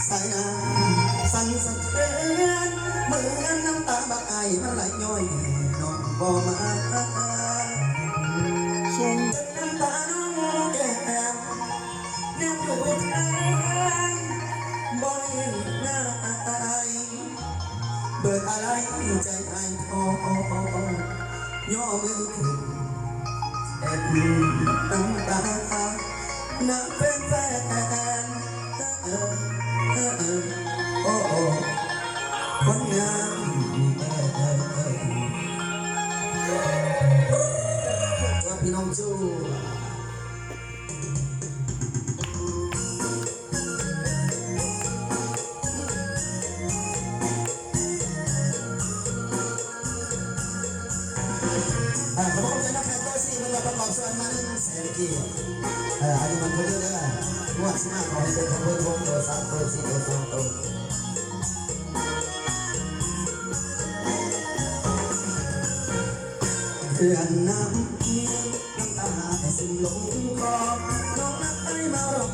สายน้ำสั่นสะเทือนเหมือนน้ำตาบักไอมันไหลย้อยน้องบ่มาส่งจนน้ำตาน้องแก้มแนบอยู่ทางบ่เห็นหน้าเบิดอะไรใจไอ้ทอย่อมือขึ้นแอบน้ำตาหน้าเป็นแฟนโอ้โอ้คนงามว่าพี่น้องจูผมก็จะนักแข่งตัวสี่มันจะประกอบส่วนมันเศรษฐกิจอันนี้มันพูดเยอะเลยว่าสมาขอให้เป็นขบวนวงตัวสามตัวสี่ตัวสองตัวเพื่อนน้ำเพียงน้ำตาให้ซึมลงคอน้องนักไอ้มารอ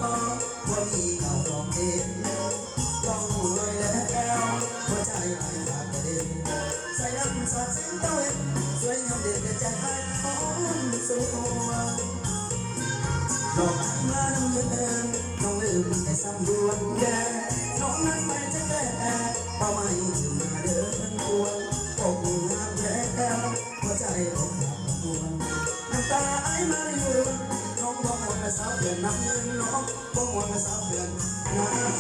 ว่ามีเขาร้องเองต้องลอยแล้วหัวใจไอ้ขาดกระเด็นใส่น้ำสาดเส้นเต้าเอ็นสวยงามเด่นแต่ใจไอ้หอมสวยดอกมาน้ำเงินน้องลืมให้ซ้ำดวงแกน้องนั้นไม่จะแก่เป้าไม่ถึงมาเดินควรอกงามแล้วหัวใจอกหักปวดน้ำตาไอ้มาอยู่น้องบอกหมดสาวเพื่อนน้ำเงินน้องบอกหมดสาวเพื่อนน้ำเงิน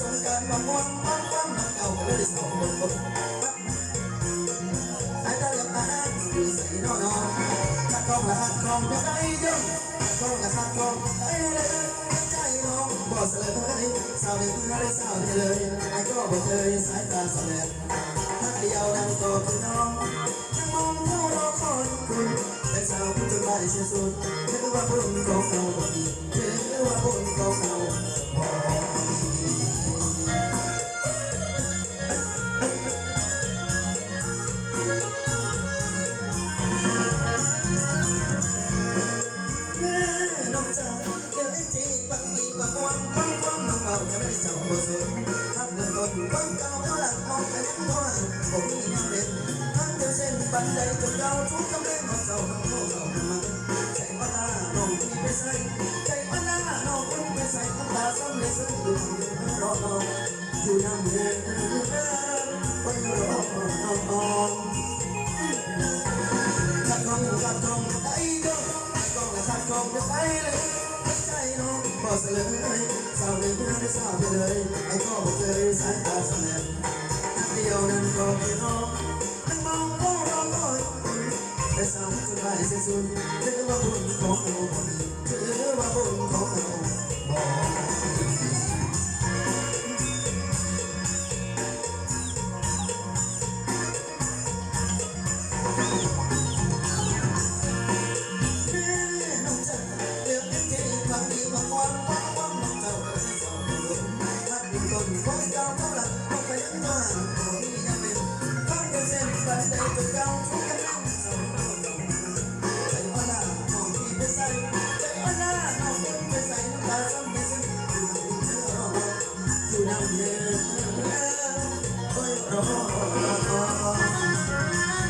สงการบางวันบางวันน้ำเก่าเลยสองคนสายตาเหลือบตาดูใส่นอนขัดกองละขัดกองจะได้เดินขัดกองละขัดกองได้เลยใจน้องบ่เสลยสาวเด็กอะไรสาวเลยไอ้ก็บ่เคยสายตาสแลบถ้าเดียวนั่งก็คือน้องนั่งมองผู้รอคอยคุณแต่สาวผู้จนได้เสียสุดถือว่าบุญของเราบ่ดีถือว่าบุญของเราบ่ทักเดินต้นคนเก่าเขาหลังมองแต่ยังทว่าผมมีน้ำเด็ดทั้งเดินเส้นบันไดจนเก่าทุกกำแพงของเจ้าน้องโลกเรามันใจว่าหน้าน้องที่ไปใส่ใจว่าหน้าน้องคุณไปใส่น้ำตาซ้ำเลยซึ้งอยู่รอน้องอยู่น้ำเย็นไปรอน้องขัดกองได้ก็ขัดกองและขัดกองจะไปเลยใจน้องบ่เสลยสาวเลยไม่ได้สาวไปเลยไอ้ก็บอกเลยสายตาสแลบเดียวนั้นก็พี่น้องนั่งมองก็ร้องร้อยแต่สาวจนได้เสียสุดถือว่าบุญของเราบ่ดีถือว่าบุญของเราบ่คนเก่าเขาหลังมองไปยังว่าผมมีน้ำเด็ดทั้งเดินเส้นบันไดจนเก่าทุกกำลังเศร้าใจว่าหน้าน้องที่ไปใส่ใจว่าหน้าน้องคนไปใส่น้ำตาซ้ำไปซึ้งอยู่น้ำเย็นโอ้ยรอ